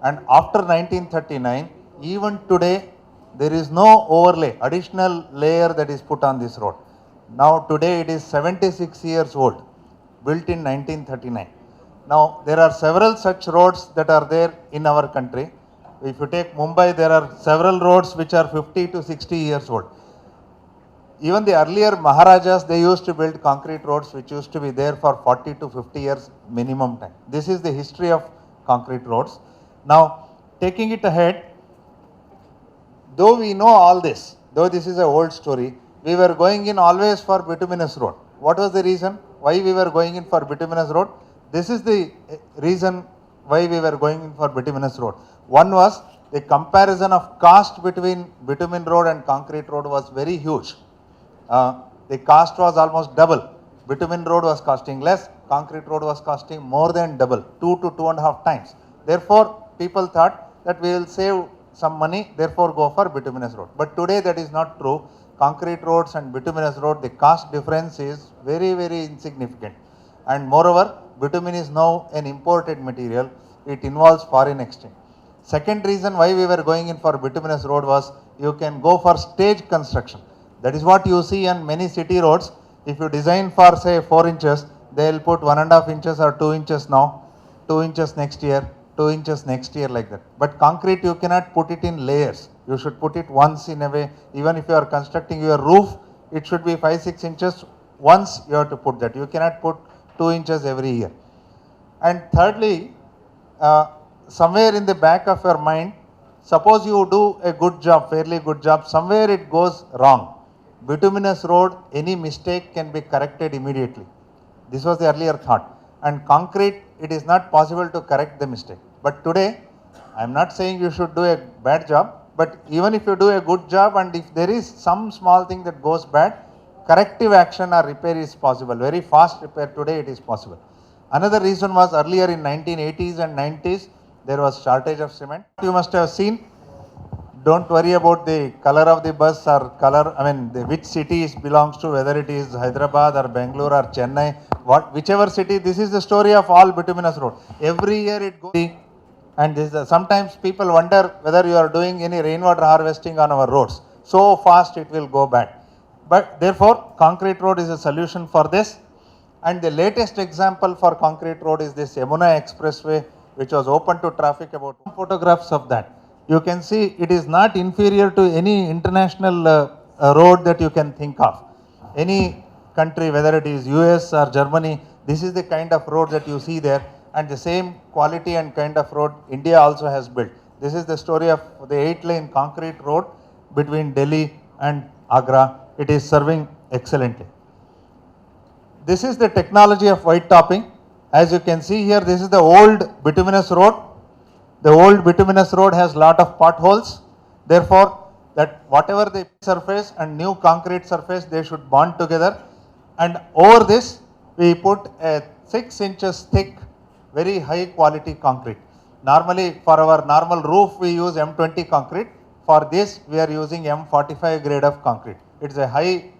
And after 1939, even today, there is no overlay, additional layer that is put on this road. Now today it is 76 years old, built in 1939. Now there are several such roads that are there in our country. If you take Mumbai, there are several roads which are 50 to 60 years old. Even the earlier Maharajas, they used to build concrete roads which used to be there for 40 to 50 years minimum time. This is the history of concrete roads. Now, taking it ahead, though we know all this, though this is an old story, we were going in always for bituminous road. What was the reason why we were going in for bituminous road? This is the reason why we were going in for bituminous road. One was the comparison of cost between bitumen road and concrete road was very huge. The cost was almost double. Bitumen road was costing less, concrete road was costing more than double, 2 to 2.5 times. Therefore, people thought that we will save some money, therefore go for bituminous road. But today that is not true. Concrete roads and bituminous road, the cost difference is very, very insignificant. And moreover, bitumen is now an imported material. It involves foreign exchange. Second reason why we were going in for bituminous road was you can go for stage construction. That is what you see on many city roads. If you design for say 4 inches, they will put 1.5 inches or 2 inches now, 2 inches next year, 2 inches next year, like that. But concrete, you cannot put it in layers. You should put it once in a way. Even if you are constructing your roof, it should be 5-6 inches. Once you have to put that. You cannot put 2 inches every year. And thirdly, somewhere in the back of your mind, suppose you do a good job, fairly good job, somewhere it goes wrong. Bituminous road, any mistake can be corrected immediately. This was the earlier thought. And concrete, it is not possible to correct the mistake. But today, I am not saying you should do a bad job, but even if you do a good job and if there is some small thing that goes bad, corrective action or repair is possible. Very fast repair today it is possible. Another reason was earlier in 1980s and 90s, there was shortage of cement. You must have seen. Don't worry about the color of the bus or color, which city it belongs to, whether it is Hyderabad or Bangalore or Chennai, whichever city, this is the story of all bituminous road. Every year it goes, and sometimes people wonder whether you are doing any rainwater harvesting on our roads. So fast it will go bad. But therefore, concrete road is a solution for this. And the latest example for concrete road is this Yamuna Expressway, which was open to traffic. About photographs of that. You can see it is not inferior to any international road that you can think of. Any country, whether it is US or Germany, this is the kind of road that you see there, and the same quality and kind of road India also has built. This is the story of the 8-lane concrete road between Delhi and Agra. It is serving excellently. This is the technology of white topping. As you can see here, this is the old bituminous road. The old bituminous road has lot of potholes. Therefore, that whatever the surface and new concrete surface, they should bond together. And over this, we put a 6 inches thick, very high quality concrete. Normally, for our normal roof, we use M20 concrete. For this, we are using M45 grade of concrete. It's a high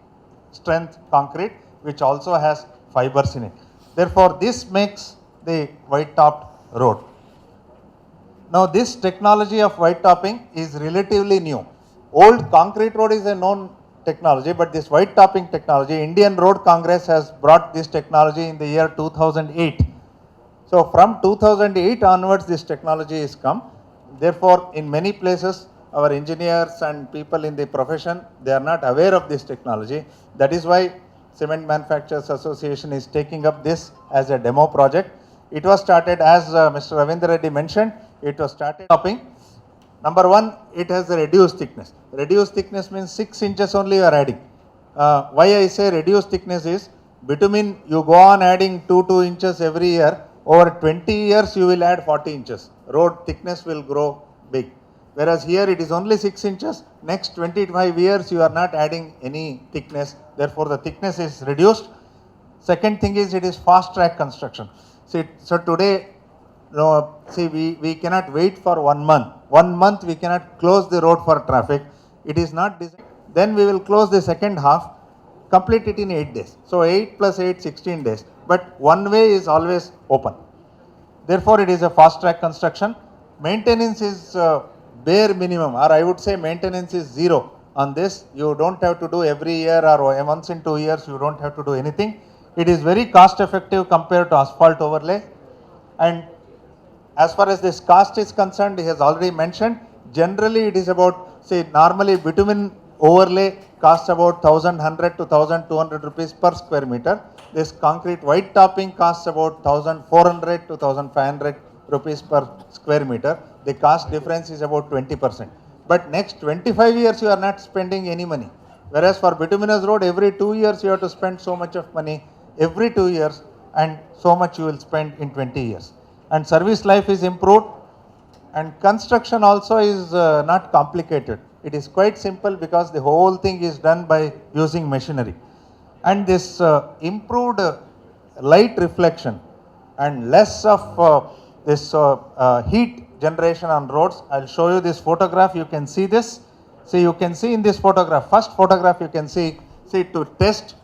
strength concrete, which also has fibers in it. Therefore, this makes the white topped road. Now, this technology of white topping is relatively new. Old concrete road is a known technology, but this white topping technology, Indian Road Congress has brought this technology in the year 2008. So, from 2008 onwards, this technology is come. Therefore, in many places, our engineers and people in the profession, they are not aware of this technology. That is why Cement Manufacturers Association is taking up this as a demo project. It was started, as Mr. Ravindra Reddy mentioned, it was started topping. Number one, it has a reduced thickness. Reduced thickness means 6 inches only you are adding. Why I say reduced thickness is, bitumen you go on adding 2 inches every year. Over 20 years you will add 40 inches. Road thickness will grow big. Whereas here it is only 6 inches. Next 25 years you are not adding any thickness. Therefore the thickness is reduced. Second thing is, it is fast track construction. So today, we cannot wait for 1 month. 1 month we cannot close the road for traffic. It is not designed. Then we will close the second half, complete it in 8 days. So 8 plus 8, 16 days. But one way is always open. Therefore, it is a fast track construction. maintenance is bare minimum, or I would say maintenance is zero on this. You don't have to do every year or once in 2 years, you don't have to do anything. It is very cost effective compared to asphalt overlay. And as far as this cost is concerned, he has already mentioned, generally it is about, say, normally bitumen overlay costs about 1100 to 1200 rupees per square meter. This concrete white topping costs about 1400 to 1500 rupees per square meter. The cost difference is about 20%. But next 25 years you are not spending any money. Whereas for bituminous road, every 2 years you have to spend so much of money, every 2 years, and so much you will spend in 20 years. And service life is improved, and construction also is not complicated. It is quite simple because the whole thing is done by using machinery. And this improved light reflection and less of this heat generation on roads. I'll show you this photograph. You can see this. See, you can see in this photograph, first photograph you can see to test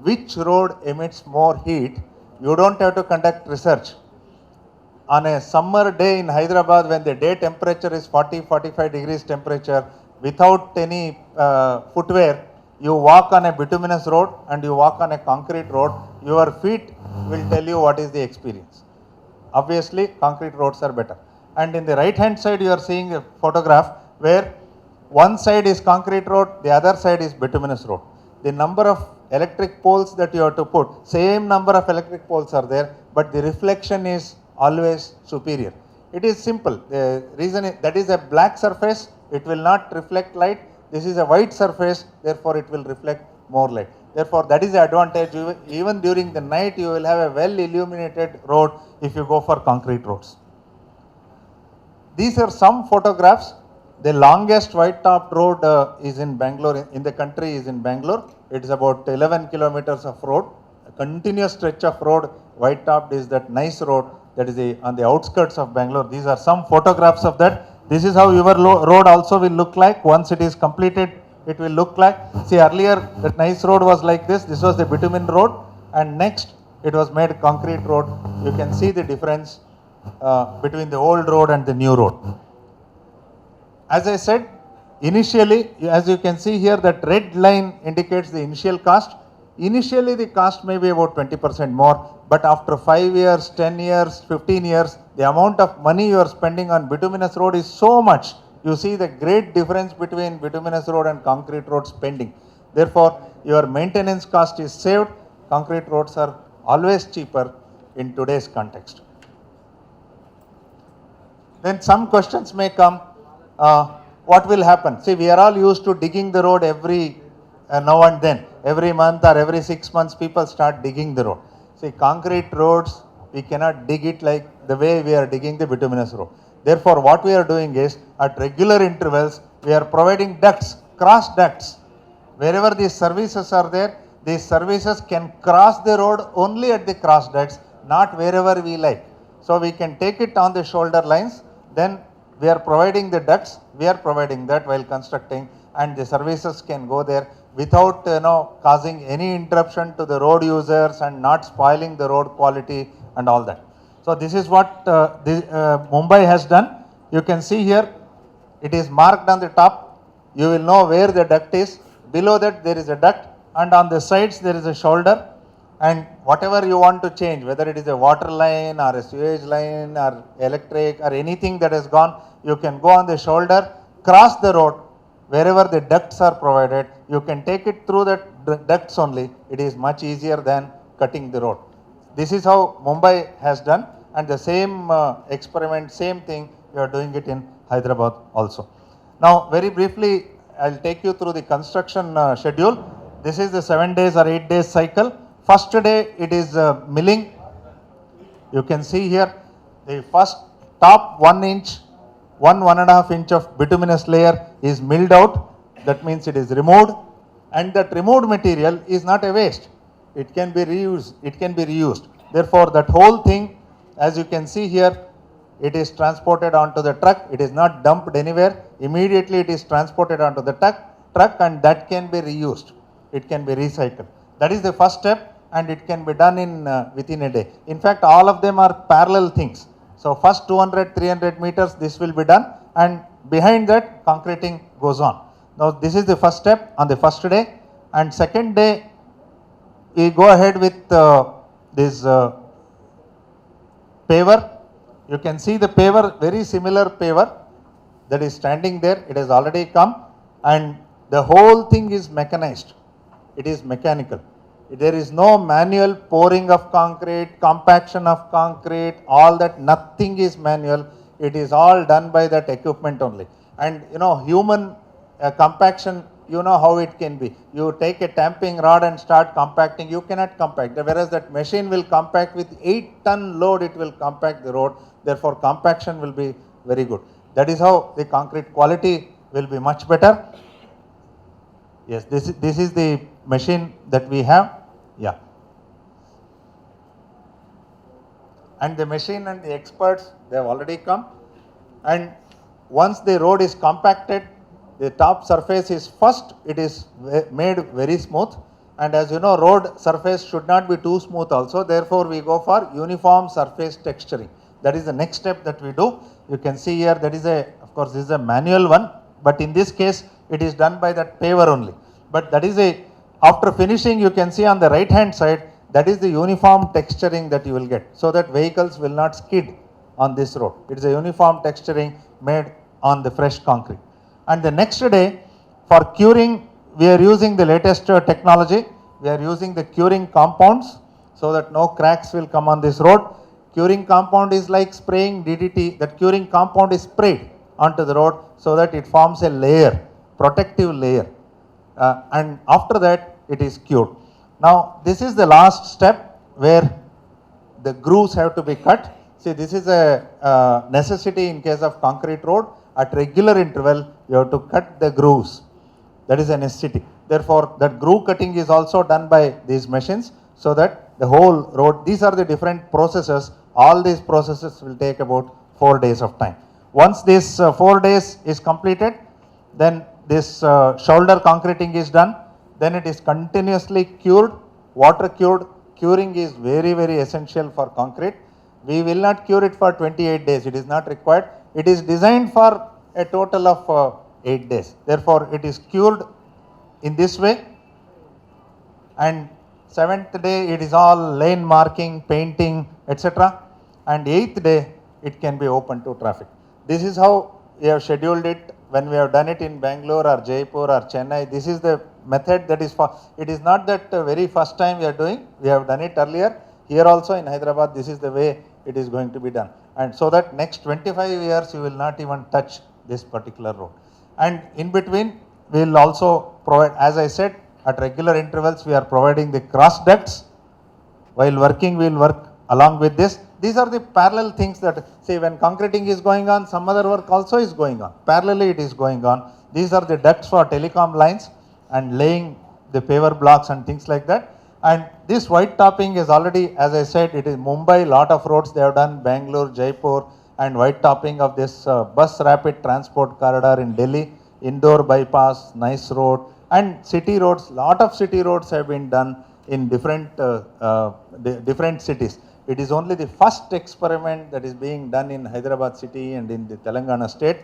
which road emits more heat, you don't have to conduct research. On a summer day in Hyderabad, when the day temperature is 40-45 degrees temperature, without any footwear, you walk on a bituminous road and you walk on a concrete road, your feet will tell you what is the experience. Obviously, concrete roads are better. And in the right hand side, you are seeing a photograph where one side is concrete road, the other side is bituminous road. The number of electric poles that you have to put, same number of electric poles are there, but the reflection is always superior. It is simple. The reason is that is a black surface, it will not reflect light. This is a white surface, therefore it will reflect more light. Therefore, that is the advantage. Even during the night, you will have a well illuminated road if you go for concrete roads. These are some photographs. The longest white topped road is in Bangalore, in the country is in Bangalore. It is about 11 kilometers of road, a continuous stretch of road. White topped is that nice road that is on the outskirts of Bangalore. These are some photographs of that. This is how your road also will look like. Once it is completed, it will look like. See, earlier that nice road was like this. This was the bitumen road, and next it was made concrete road. You can see the difference between the old road and the new road. As I said, initially, as you can see here, that red line indicates the initial cost. Initially, the cost may be about 20% more, but after 5 years, 10 years, 15 years, the amount of money you are spending on bituminous road is so much. You see the great difference between bituminous road and concrete road spending. Therefore, your maintenance cost is saved. Concrete roads are always cheaper in today's context. Then some questions may come. What will happen? See, we are all used to digging the road every now and then. Every month or every 6 months, people start digging the road. See, concrete roads, we cannot dig it like the way we are digging the bituminous road. Therefore, what we are doing is, at regular intervals, we are providing ducts, cross ducts. Wherever these services are there, these services can cross the road only at the cross ducts, not wherever we like. So we can take it on the shoulder lines, then we are providing the ducts, we are providing that while constructing, and the services can go there without causing any interruption to the road users and not spoiling the road quality and all that. So this is what Mumbai has done. You can see here, it is marked on the top. You will know where the duct is. Below that there is a duct, and on the sides there is a shoulder, and whatever you want to change, whether it is a water line or a sewage line or electric or anything that has gone, you can go on the shoulder, cross the road, wherever the ducts are provided, you can take it through that ducts only. It is much easier than cutting the road. This is how Mumbai has done, and the same experiment, same thing, we are doing it in Hyderabad also. Now, very briefly, I'll take you through the construction schedule. This is the 7 days or 8 days cycle. First day, it is milling. You can see here, the first top 1 inch, 1.5 inch of bituminous layer is milled out. That means it is removed, and that removed material is not a waste. It can be reused. It can be reused. Therefore, that whole thing, as you can see here, it is transported onto the truck. It is not dumped anywhere. Immediately, it is transported onto the truck, and that can be reused. It can be recycled. That is the first step, and it can be done in within a day. In fact, all of them are parallel things. So first 200, 300 meters, this will be done, and behind that, concreting goes on. Now this is the first step on the first day, and second day, we go ahead with this paver. You can see the paver, very similar paver that is standing there. It has already come, and the whole thing is mechanized. It is mechanical. There is no manual pouring of concrete, compaction of concrete, all that, nothing is manual. It is all done by that equipment only. And you know, human compaction, you know how it can be. You take a tamping rod and start compacting, you cannot compact. Whereas that machine will compact with 8-ton load, it will compact the road. Therefore, compaction will be very good. That is how the concrete quality will be much better. Yes, this is the machine that we have. Yeah. And the machine and the experts, they have already come. And once the road is compacted, the top surface is first, it is made very smooth. And as you know, road surface should not be too smooth also. Therefore, we go for uniform surface texturing. That is the next step that we do. You can see here, that is of course, this is a manual one. But in this case, it is done by that paver only. But that is after finishing, you can see on the right hand side, that is the uniform texturing that you will get, so that vehicles will not skid on this road. It is a uniform texturing made on the fresh concrete. And the next day, for curing, we are using the latest technology. We are using the curing compounds, so that no cracks will come on this road. Curing compound is like spraying DDT. That curing compound is sprayed onto the road, so that it forms a layer, protective layer. And after that, it is cured. Now, this is the last step where the grooves have to be cut. See, this is a necessity in case of concrete road. At regular interval, you have to cut the grooves. That is a necessity. Therefore, that groove cutting is also done by these machines, so that the whole road, these are the different processes. All these processes will take about 4 days of time. Once this 4 days is completed, then this shoulder concreting is done. Then it is continuously cured, water cured. Curing is very, very essential for concrete. We will not cure it for 28 days. It is not required. It is designed for a total of 8 days. Therefore, it is cured in this way. And 7th day, it is all lane marking, painting, etc. And 8th day, it can be open to traffic. This is how we have scheduled it. When we have done it in Bangalore or Jaipur or Chennai, this is the method that is for. It is not that very first time we are doing. We have done it earlier. Here also in Hyderabad, this is the way it is going to be done. And so that next 25 years, you will not even touch this particular road. And in between, we will also provide, as I said, at regular intervals, we are providing the cross ducts. While working, we will work along with this. These are the parallel things that, say, when concreting is going on, some other work also is going on. Parallelly, it is going on. These are the ducts for telecom lines and laying the paver blocks and things like that. And this white topping is already, as I said, it is Mumbai, lot of roads they have done, Bangalore, Jaipur, and white topping of this bus rapid transport corridor in Delhi, Indore bypass, nice road, and city roads. Lot of city roads have been done in different cities. It is only the first experiment that is being done in Hyderabad city and in the Telangana state,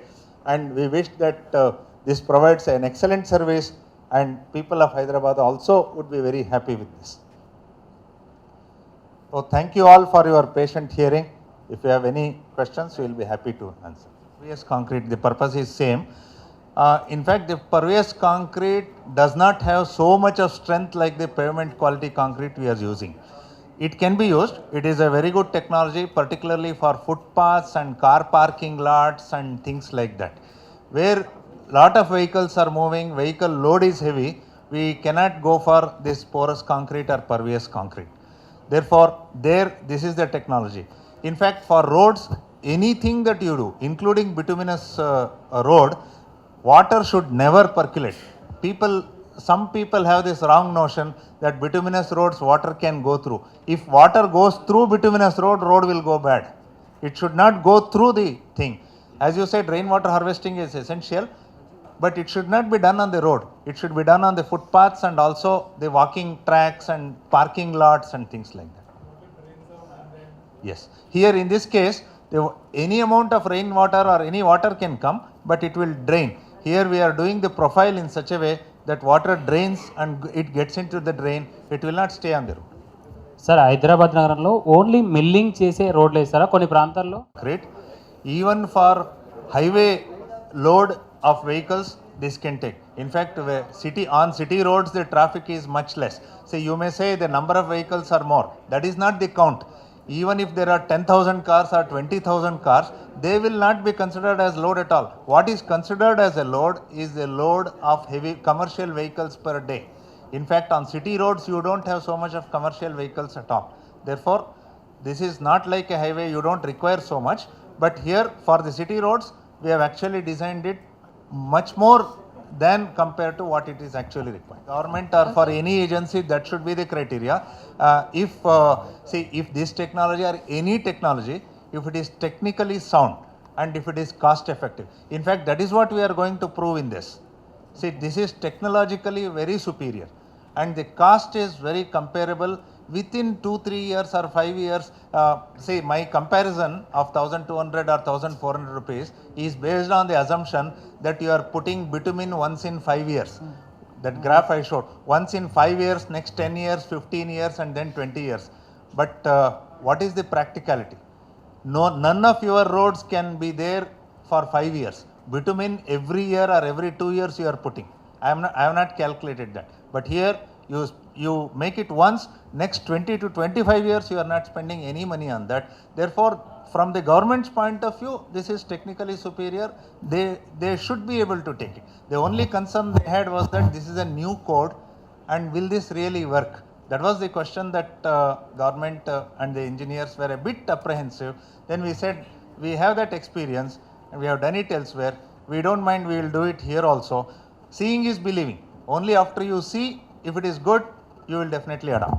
and we wish that this provides an excellent service, and people of Hyderabad also would be very happy with this. So thank you all for your patient hearing. If you have any questions, we will be happy to answer. Pervious concrete, the purpose is same. In fact, the pervious concrete does not have so much of strength like the pavement quality concrete we are using. It can be used. It is a very good technology, particularly for footpaths and car parking lots and things like that. Where lot of vehicles are moving, vehicle load is heavy, we cannot go for this porous concrete or pervious concrete. Therefore, this is the technology. In fact, for roads, anything that you do, including bituminous road, water should never percolate. Some people have this wrong notion that bituminous roads, water can go through. If water goes through bituminous road will go bad. It should not go through the thing. As you said, rainwater harvesting is essential, but it should not be done on the road. It should be done on the footpaths and also the walking tracks and parking lots and things like that. Yes. Here in this case, Any amount of rainwater or any water can come, but it will drain. Here we are doing the profile in such a way that water drains and it gets into the drain. It will not stay on the road. Sir Hyderabad నగరంలో only milling చేసే రోడ్లు వేస్తారా కొన్ని ప్రాంతాల్లో? Great. Even for highway load of vehicles, this can take. In fact, on city roads the traffic is much less. So you may say the number of vehicles are more. That is not the count. Even if there are 10,000 cars or 20,000 cars, they will not be considered as load at all. What is considered as a load is the load of heavy commercial vehicles per day. In fact, on city roads you don't have so much of commercial vehicles at all. Therefore, this is not like a highway, you don't require so much. But here for the city roads, we have actually designed it much more than compared to what it is actually required. Government or for any agency, that should be the criteria. If this technology or any technology, if it is technically sound and if it is cost effective. In fact, that is what we are going to prove in this. See, this is technologically very superior and the cost is very comparable within 2-3 years or 5 years. My comparison of 1,200 or 1,400 rupees is based on the assumption that you are putting bitumen once in 5 years. That graph I showed, once in 5 years, next 10 years, 15 years and then 20 years. But what is the practicality? None of your roads can be there for 5 years. Bitumen every year or every 2 years you are putting. I have not calculated that. But here you make it once, next 20 to 25 years you are not spending any money on that. Therefore, from the government's point of view, this is technically superior. They should be able to take it. The only concern they had was that this is a new code and will this really work? That was the question that government and the engineers were a bit apprehensive. Then we said, we have that experience and we have done it elsewhere. We don't mind, we will do it here also. Seeing is believing. Only after you see, if it is good, you will definitely adopt.